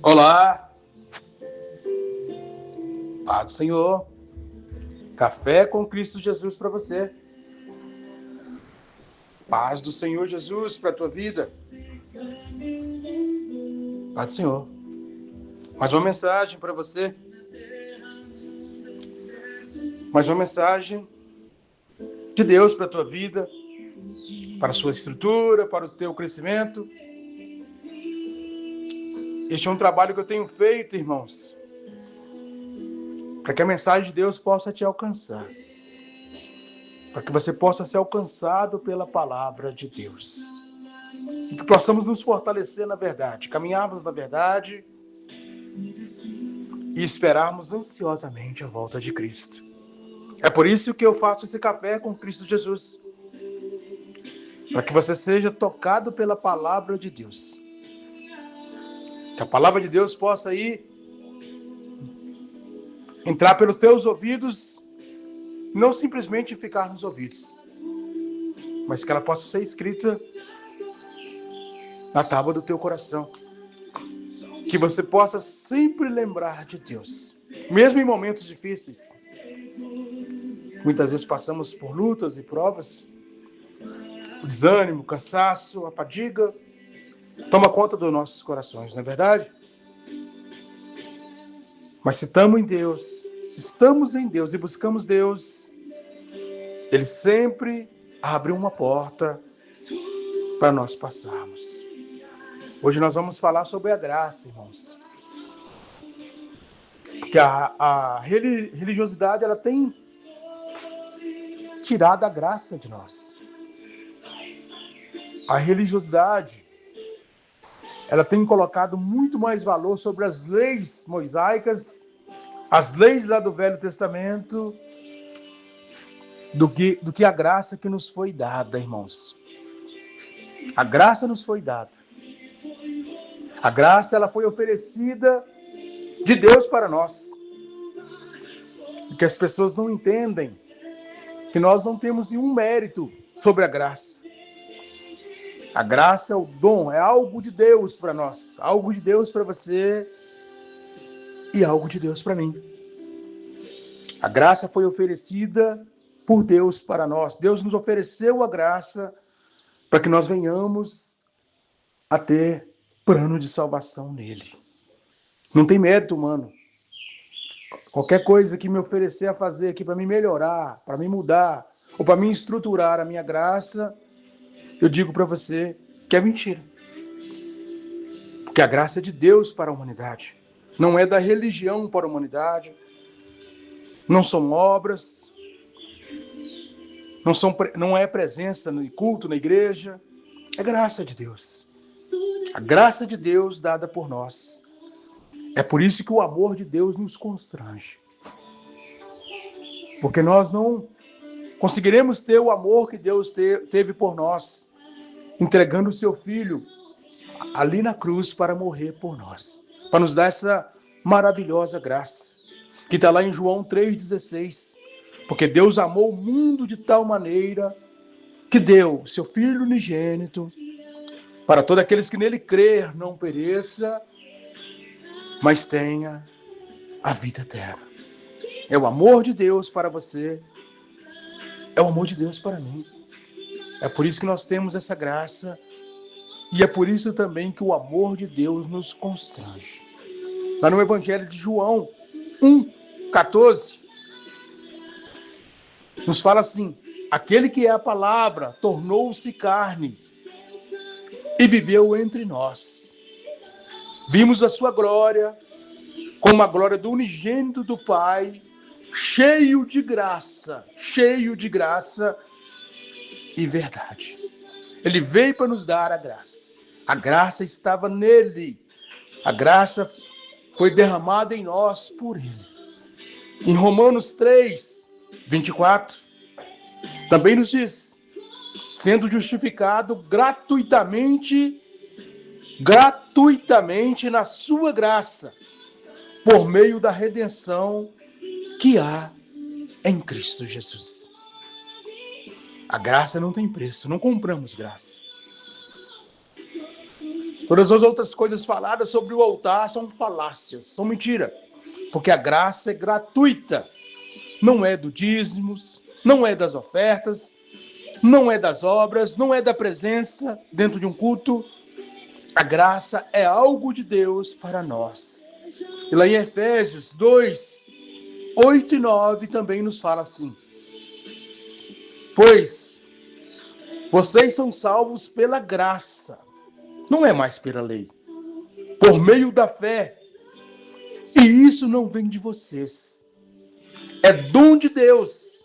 Olá, paz do Senhor, café com Cristo Jesus para você. Paz do Senhor Jesus para a tua vida. Paz do Senhor. Mais uma mensagem para você. Mais uma mensagem de Deus para a tua vida, para a sua estrutura, para o teu crescimento. Este é um trabalho que eu tenho feito, irmãos, para que a mensagem de Deus possa te alcançar. Para que você possa ser alcançado pela palavra de Deus. E que possamos nos fortalecer na verdade, caminharmos na verdade e esperarmos ansiosamente a volta de Cristo. É por isso que eu faço esse café com Cristo Jesus. Para que você seja tocado pela palavra de Deus. Que a palavra de Deus possa aí entrar pelos teus ouvidos, não simplesmente ficar nos ouvidos, mas que ela possa ser escrita na tábua do teu coração. Que você possa sempre lembrar de Deus, mesmo em momentos difíceis. Muitas vezes passamos por lutas e provas, o desânimo, o cansaço, a fadiga toma conta dos nossos corações, não é verdade? Mas se estamos em Deus e buscamos Deus, Ele sempre abre uma porta para nós passarmos. Hoje nós vamos falar sobre a graça, irmãos. Porque a religiosidade, ela tem tirado a graça de nós. A religiosidade, ela tem colocado muito mais valor sobre as leis mosaicas, as leis lá do Velho Testamento, do que a graça que nos foi dada, irmãos. A graça nos foi dada. A graça, ela foi oferecida de Deus para nós. Porque as pessoas não entendem que nós não temos nenhum mérito sobre a graça. A graça é o dom, é algo de Deus para nós, algo de Deus para você e algo de Deus para mim. A graça foi oferecida por Deus para nós. Deus nos ofereceu a graça para que nós venhamos a ter plano de salvação nele. Não tem mérito humano. Qualquer coisa que me oferecer a fazer aqui para me melhorar, para me mudar, ou para me estruturar a minha graça, eu digo para você que é mentira. Porque a graça é de Deus para a humanidade. Não é da religião para a humanidade. Não são obras. Não é presença no culto, na igreja. É graça de Deus. A graça de Deus dada por nós. É por isso que o amor de Deus nos constrange. Porque nós não conseguiremos ter o amor que Deus teve por nós, entregando o seu Filho ali na cruz para morrer por nós, para nos dar essa maravilhosa graça, que está lá em João 3,16. Porque Deus amou o mundo de tal maneira que deu o seu Filho unigênito, para todos aqueles que nele crer não pereça, mas tenha a vida eterna. É o amor de Deus para você, é o amor de Deus para mim. É por isso que nós temos essa graça, e é por isso também que o amor de Deus nos constrange. Lá no Evangelho de João 1,14, nos fala assim: aquele que é a palavra tornou-se carne e viveu entre nós. Vimos a sua glória, como a glória do unigênito do Pai, cheio de graça e verdade. Ele veio para nos dar a graça. A graça estava nele. A graça foi derramada em nós por ele. Em Romanos 3:24, também nos diz: sendo justificado gratuitamente na sua graça, por meio da redenção que há em Cristo Jesus. A graça não tem preço, não compramos graça. Todas as outras coisas faladas sobre o altar são falácias, são mentira. Porque a graça é gratuita. Não é do dízimos, não é das ofertas, não é das obras, não é da presença dentro de um culto. A graça é algo de Deus para nós. E lá em Efésios 2, 8 e 9 também nos fala assim: pois vocês são salvos pela graça, não é mais pela lei, por meio da fé. E isso não vem de vocês. É dom de Deus,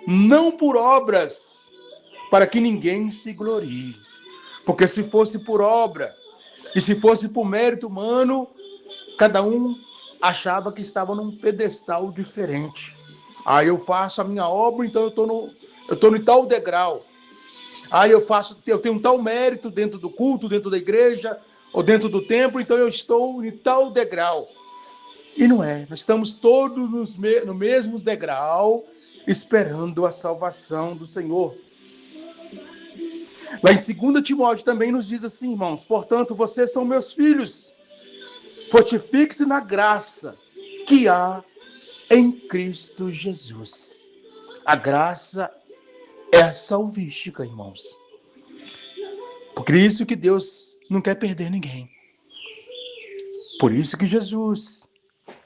não por obras, para que ninguém se glorie. Porque se fosse por obra, e se fosse por mérito humano, cada um achava que estava num pedestal diferente. Eu faço a minha obra, então eu estou no tal degrau. Eu tenho um tal mérito dentro do culto, dentro da igreja, ou dentro do templo, então eu estou em tal degrau. E não é, nós estamos todos no mesmo degrau, esperando a salvação do Senhor. Lá em 2 Timóteo também nos diz assim, irmãos: portanto, vocês são meus filhos, fortifique-se na graça que há em Cristo Jesus. A graça é salvífica, irmãos. Por isso que Deus não quer perder ninguém. Por isso que Jesus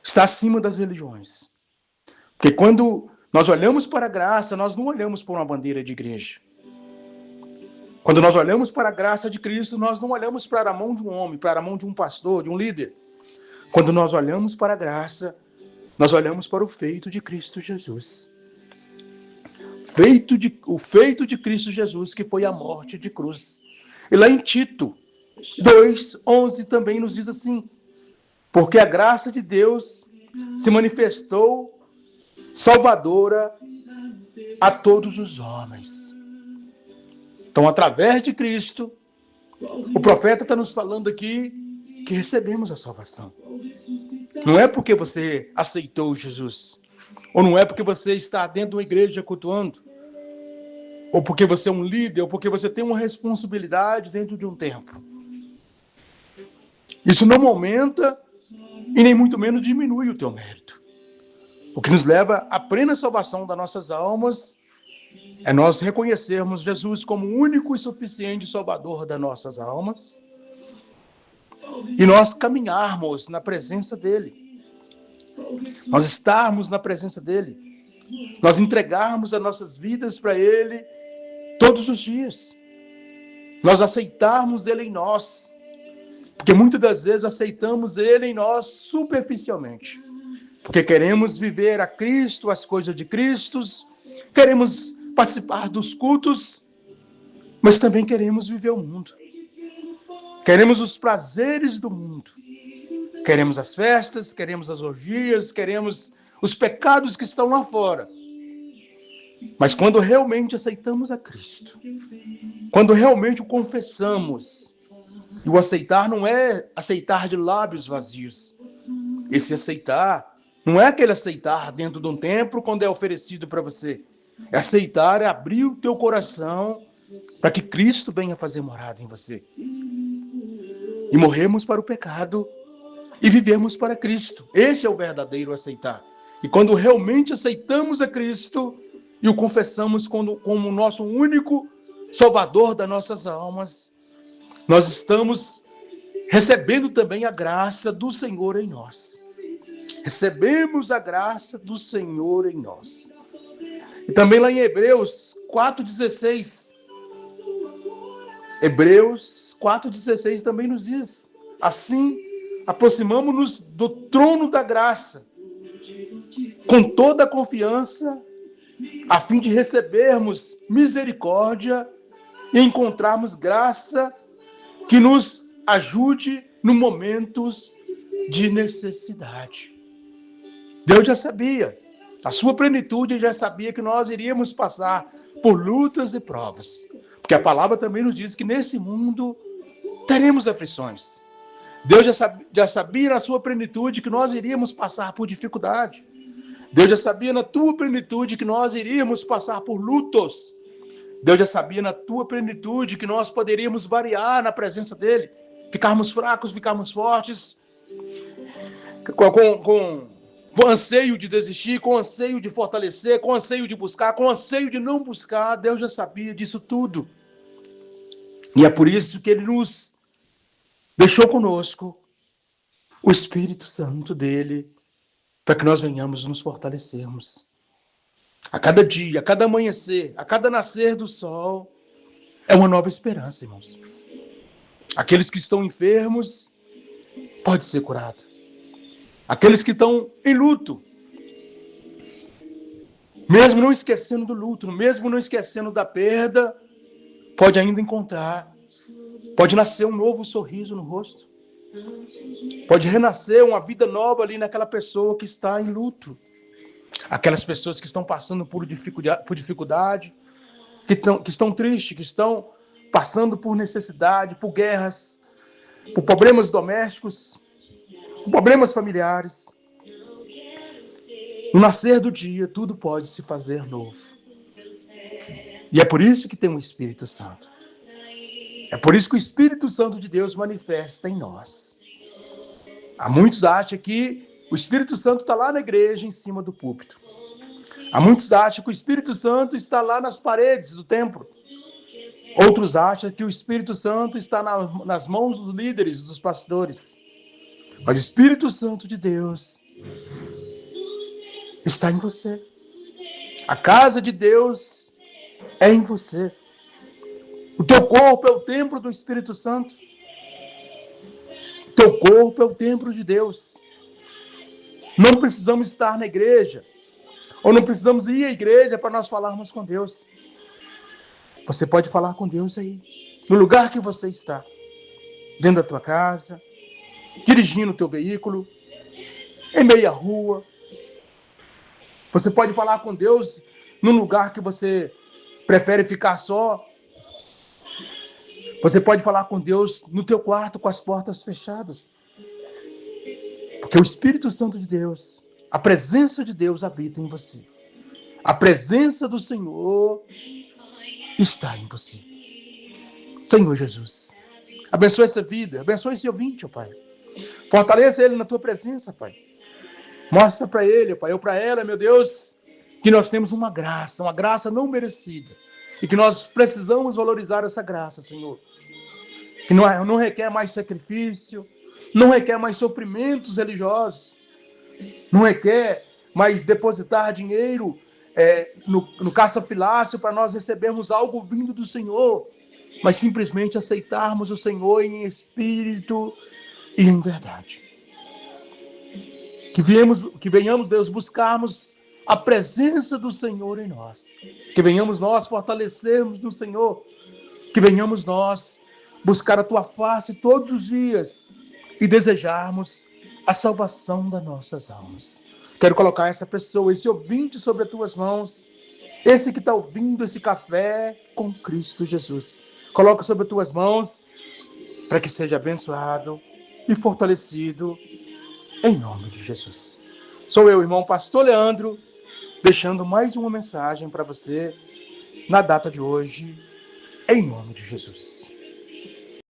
está acima das religiões. Porque quando nós olhamos para a graça, nós não olhamos para uma bandeira de igreja. Quando nós olhamos para a graça de Cristo, nós não olhamos para a mão de um homem, para a mão de um pastor, de um líder. Quando nós olhamos para a graça, nós olhamos para o feito de Cristo Jesus. O feito de Cristo Jesus, que foi a morte de cruz. E lá em Tito 2:11 também nos diz assim: porque a graça de Deus se manifestou salvadora a todos os homens. Então, através de Cristo, o profeta está nos falando aqui que recebemos a salvação. Não é porque você aceitou Jesus, ou não é porque você está dentro de uma igreja cultuando, ou porque você é um líder, ou porque você tem uma responsabilidade dentro de um templo. Isso não aumenta e nem muito menos diminui o teu mérito. O que nos leva à plena salvação das nossas almas é nós reconhecermos Jesus como o único e suficiente Salvador das nossas almas e nós caminharmos na presença dele. Nós estarmos na presença dele. Nós entregarmos as nossas vidas para ele todos os dias. Nós aceitarmos ele em nós. Porque muitas das vezes aceitamos ele em nós superficialmente. Porque queremos viver a Cristo, as coisas de Cristo, queremos participar dos cultos, mas também queremos viver o mundo. Queremos os prazeres do mundo. Queremos as festas, queremos as orgias, queremos os pecados que estão lá fora. Mas quando realmente aceitamos a Cristo, quando realmente o confessamos, e o aceitar não é aceitar de lábios vazios. Esse aceitar não é aquele aceitar dentro de um templo quando é oferecido para você. É aceitar, é abrir o teu coração para que Cristo venha fazer morada em você. E morremos para o pecado e vivemos para Cristo. Esse é o verdadeiro aceitar. E quando realmente aceitamos a Cristo e o confessamos como o nosso único Salvador das nossas almas, nós estamos recebendo também a graça do Senhor em nós. Recebemos a graça do Senhor em nós. E também lá em Hebreus 4:16. Hebreus 4:16 também nos diz: assim, aproximamo-nos do trono da graça, com toda a confiança, a fim de recebermos misericórdia e encontrarmos graça que nos ajude nos momentos de necessidade. Deus já sabia, a sua plenitude já sabia que nós iríamos passar por lutas e provas. Porque a palavra também nos diz que nesse mundo teremos aflições. Deus já sabia na sua plenitude que nós iríamos passar por dificuldade. Deus já sabia na tua plenitude que nós iríamos passar por lutos. Deus já sabia na tua plenitude que nós poderíamos variar na presença dele. ficarmos fracos, ficarmos fortes, com anseio de desistir, com anseio de fortalecer, com anseio de buscar, com anseio de não buscar. Deus já sabia disso tudo. E é por isso que Ele nos deixou conosco o Espírito Santo dele, para que nós venhamos nos fortalecermos. A cada dia, a cada amanhecer, a cada nascer do sol, é uma nova esperança, irmãos. Aqueles que estão enfermos, pode ser curado. Aqueles que estão em luto, mesmo não esquecendo do luto, mesmo não esquecendo da perda, pode ainda encontrar, pode nascer um novo sorriso no rosto. Pode renascer uma vida nova ali naquela pessoa que está em luto. Aquelas pessoas que estão passando por dificuldade, que estão tristes, que estão passando por necessidade, por guerras, por problemas domésticos, por problemas familiares. No nascer do dia, tudo pode se fazer novo. E é por isso que tem o Espírito Santo. É por isso que o Espírito Santo de Deus manifesta em nós. Há muitos que acham que o Espírito Santo está lá na igreja, em cima do púlpito. Há muitos que acham que o Espírito Santo está lá nas paredes do templo. Outros acham que o Espírito Santo está nas mãos dos líderes, dos pastores. Mas o Espírito Santo de Deus está em você. A casa de Deus é em você. O teu corpo é o templo do Espírito Santo. O teu corpo é o templo de Deus. Não precisamos estar na igreja, ou não precisamos ir à igreja para nós falarmos com Deus. Você pode falar com Deus aí, no lugar que você está, dentro da tua casa, dirigindo o teu veículo, em meia rua. Você pode falar com Deus num lugar que você prefere ficar só. Você pode falar com Deus no teu quarto com as portas fechadas. Porque o Espírito Santo de Deus, a presença de Deus habita em você. A presença do Senhor está em você. Senhor Jesus, abençoa essa vida, abençoa esse ouvinte, ó Pai. Fortaleça ele na tua presença, Pai. Mostra para ele, Pai, ou para ela, meu Deus, que nós temos uma graça não merecida. E que nós precisamos valorizar essa graça, Senhor. Que não requer mais sacrifício, não requer mais sofrimentos religiosos, não requer mais depositar dinheiro no caça-filácio para nós recebermos algo vindo do Senhor, mas simplesmente aceitarmos o Senhor em espírito e em verdade. Que venhamos, Deus, buscarmos a presença do Senhor em nós. Que venhamos nós fortalecermos no Senhor. Que venhamos nós buscar a tua face todos os dias e desejarmos a salvação das nossas almas. Quero colocar essa pessoa, esse ouvinte sobre as tuas mãos, esse que está ouvindo esse café com Cristo Jesus. Coloca sobre as tuas mãos para que seja abençoado e fortalecido em nome de Jesus. Sou eu, irmão Pastor Leandro, deixando mais uma mensagem para você na data de hoje, em nome de Jesus.